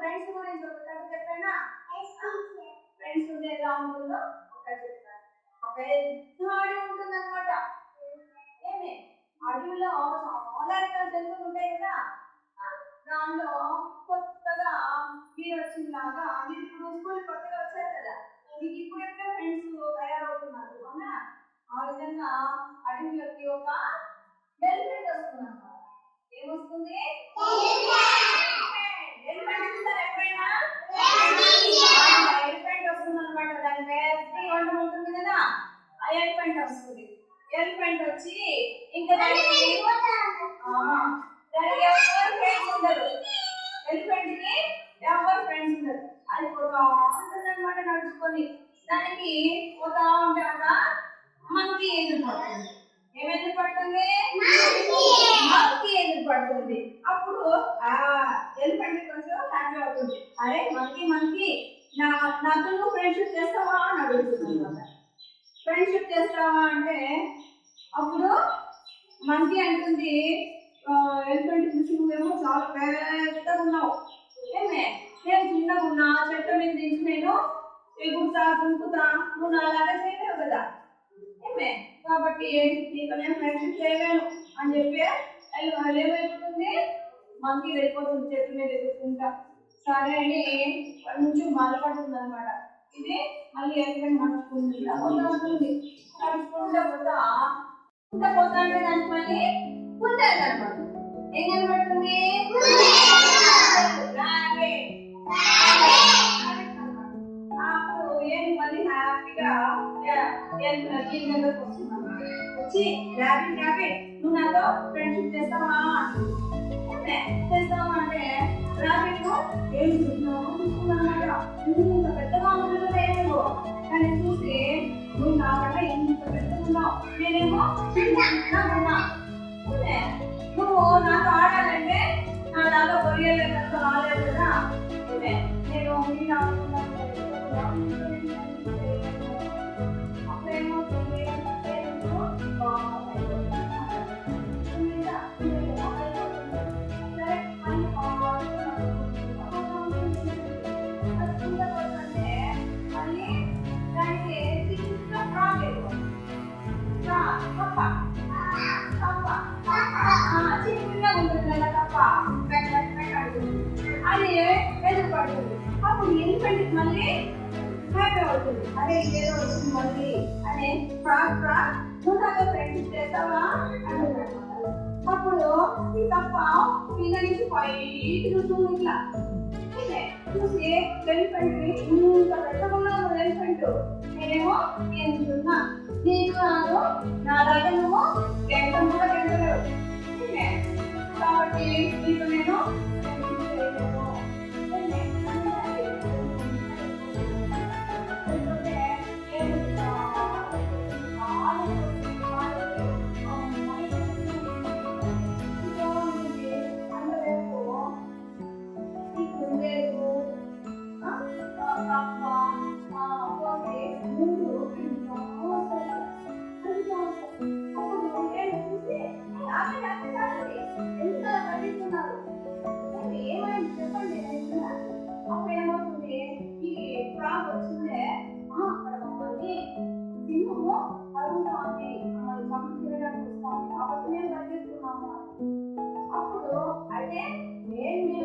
Friends గురించి ఒక కథ చెప్పానా? ఫ్రెండ్స్ ఉంటే ఎలా ఉంటుందో ఒక కథ చెప్తాను. ఒక పెద్ద అడవి ఉంటుందన్నమాట. ఏమే అడవిలో చాలా రకాల జంతువులు ఉంటాయి కదా. దానిలో కొత్తగా మీరు వచ్చినలాగా మీరు ఇప్పుడు స్కూల్ కొత్తగా వచ్చారు కదా, మీకు ఇప్పుడెప్పుడే ఫ్రెండ్స్ తయారవుతున్నారు అవునా? ఆ విధంగా అడవిలోకి ఒక ఎలిఫెంట్ వస్తుంది అన్నమాట. ఏమొస్తుంది? ఎలిఫెంట్ వస్తుంది అనమాట. దాని పెద్ద వంట ఉంటుంది కదా, ఆ ఎలిఫెంట్ వస్తుంది. ఎలిఫెంట్ వచ్చి ఇంకా దానికి ఎవరు ఫ్రెండ్స్ ఉండరు. ఎలిఫెంట్ కి ఎవరు ఫ్రెండ్స్ ఉండరు. అది పోతా ఉంటుంది అనమాట నడుచుకొని. దానికి పోతా ఉంటే ఒక మంకీ ఎదురు పడుతుంది. ఏమెదురు పడుతుంది? మంకీ ఎదురు పడుతుంది. అప్పుడు ఆ ఎలిఫెంట్ కొంచెం హ్యాపీ అవుతుంది. అరే మంకీ నాతో నువ్వు ఫ్రెండ్షిప్ చేస్తావా అని అడుగుతుంది. ఫ్రెండ్షిప్ చేస్తావా అంటే అప్పుడు మంకీ అంటుంది, ఎలిఫెంట్ చూసి నువ్వేమో చాలా పెద్దగా ఉన్నావు, ఏమే నేను చిన్నగా ఉన్నా, చెట్ల మీద నుంచి నేను ఎగురుతా దుంకుతా, నువ్వు నాలాగా చేయలేవు కదా ఏమే, కాబట్టి నీకు నేను ఫ్రెండ్షిప్ చేయలేను అని చెప్పి ఏమైపోతుంది, మంకీ వెళ్ళిపోతుంది చెట్ల మీద ఎగురుతుంటా. సరే అని కొంచెం బాధపడుతుంది అనమాట. ఇది మళ్ళీ ఎలిఫెంట్ నడుచుకుంటా పోతా ఉంటుంది. నడుచుకుంటా పోతా అంటే దానికి మళ్ళీ కుందేలు కనపడుతుంది. ఏం కనపడుతుంది? అప్పుడు ఏం మళ్ళీ హ్యాపీగా వచ్చి ర్యాబిట్ నువ్వు నాతో ఫ్రెండ్షిప్ చేస్తావా అంటే ర్యాబిట్ ఏం చూస్తున్నావు ఇంత పెద్దగా ఉంటుంది ఏమో కానీ చూసి నువ్వు నాకంటే ఇంత పెద్దగా ఉన్నావు, నేనేమో చిన్నగా నువ్వు నాతో ఆడాలంటే నా దాకా కొరియలేదు రాలేదు కదా, నేను మీరు అప్పుడేమవుతుంది అది ఎదురు పడుతుంది. అప్పుడు ఎలిఫెంట్ మళ్ళీ హ్యాపీ అవుతుంది. అరే ఇదేదో వచ్చింది మళ్ళీ అనే ఫ్రాక్ నువ్వు నాతో ఫ్రెండ్షిప్ చేస్తావా అంటున్నాడు. అప్పుడు ఈ తప్ప కింద నుంచి పైకి చూస్తుంది. ఇట్లా చూసి ఎలిఫెంట్ ఇంత పెద్దగా ఎలిఫెంట్ నేనేమో ఎంతున్నా నీకు నాదు నా దగ్గర నువ్వు గంటం కూడా గంటలేవు కాబట్టి నీకు నేను ఏమైంది చెప్పండి. అప్పుడు ఏమవుతుంది, ఈ ఫ్రాగ్ వచ్చిందే అక్కడ మమ్మల్ని సింహము అడుగుతాంది, మమ్మల్ని చంపి తినడానికి వస్తాంది కాబట్టి మేము తగ్గిస్తున్నాము. అప్పుడు అయితే నేను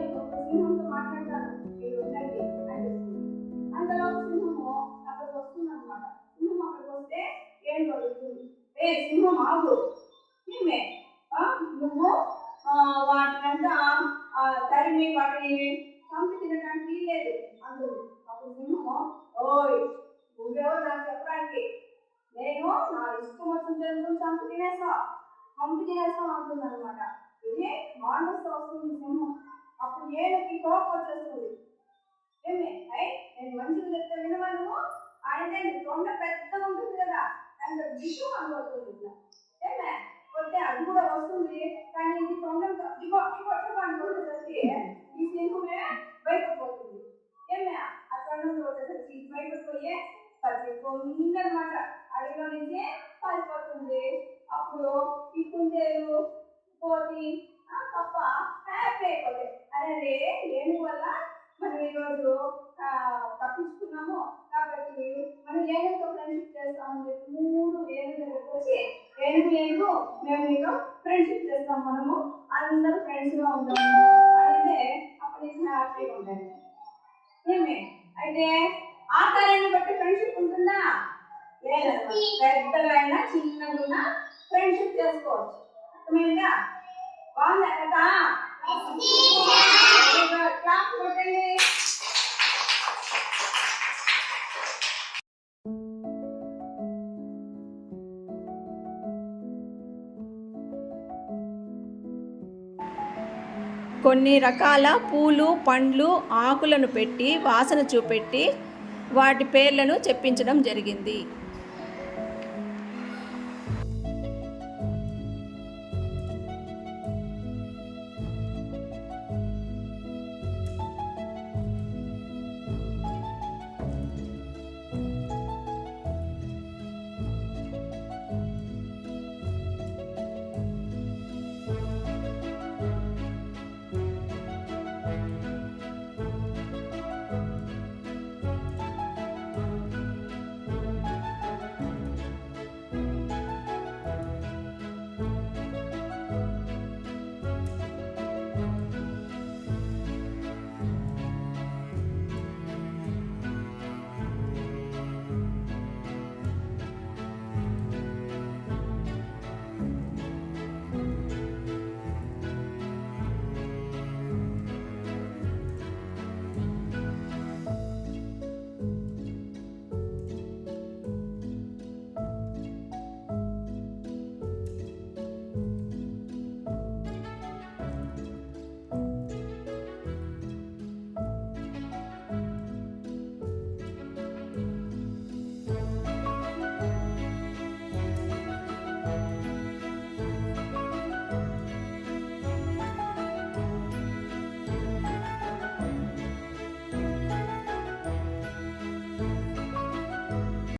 సింహంతో మాట్లాడతాను, మీరు ఉండండి అని చెప్తుంది. అంతలో సింహము అక్కడికి వస్తుంది అనమాట. సింహం అక్కడికి వస్తే ఏం జరుగుతుంది, సింహం ఆగు, ఏమే నువ్వు వాటినంతా తరిమి వాటిని చంపి తినడానికి వీల్లేదు అందుకు. అప్పుడు సింహము ఓయ్ నువ్వెవరు నాకు చెప్పడానికి, నేను నా ఇష్టం వచ్చిన జంతువులు చంపి తినేస్తాం అంటుంది అనమాట. ఇది మాండస్తో వస్తుంది సింహం. అప్పుడు ఏనుకి కోపం వచ్చేస్తుంది, ఏమే నేను మంచిగా చెప్తే వినవా నువ్వు అంటే తొండ పెద్దగా ఉంటుంది కదా అంత విషయం అనుకోతుంది. ఇట్లా ఏమే కొట్టే అది కూడా వస్తుంది కానీ ఇది తొండం అనుకోవచ్చేసరికి ఈ సింహమే బయటకు పోతుంది. ఏమే ఆ తొండంలో వచ్చేసరికి బయటకు పోయే ఉందనమాట, అడవిలో నుంచే పారిపోతుంది. అప్పుడు ఈ కుందేలు కోతి తప్ప హ్యాపీ అయిపోతాయి. అరే ఏనుగు వల్ల మనం ఈరోజు తప్పించుకున్నాము కాబట్టి మనం ఏనుగుతో ఫ్రెండ్షిప్ చేస్తామని చెప్పి 3 ఏనుగు దగ్గరకు వచ్చి ఏనుగు మేము మీతో ఫ్రెండ్షిప్ చేస్తాం, మనము అందరూ ఫ్రెండ్స్గా ఉంటాము అంటే అప్పుడు హ్యాపీగా ఉండండి. ఏమి అయితే ఆకారాన్ని బట్టి ఫ్రెండ్షిప్ ఉంటుందా? లేదన్నమాట. పెద్దగా చిన్నగా ఫ్రెండ్షిప్ చేసుకోవచ్చు. అర్థమైందా? బాగుందా కదా? క్లాస్ కొట్టండి. కొన్ని రకాల పూలు, పండ్లు, ఆకులను పెట్టి వాసన చూపెట్టి వాటి పేర్లను చెప్పించడం జరిగింది.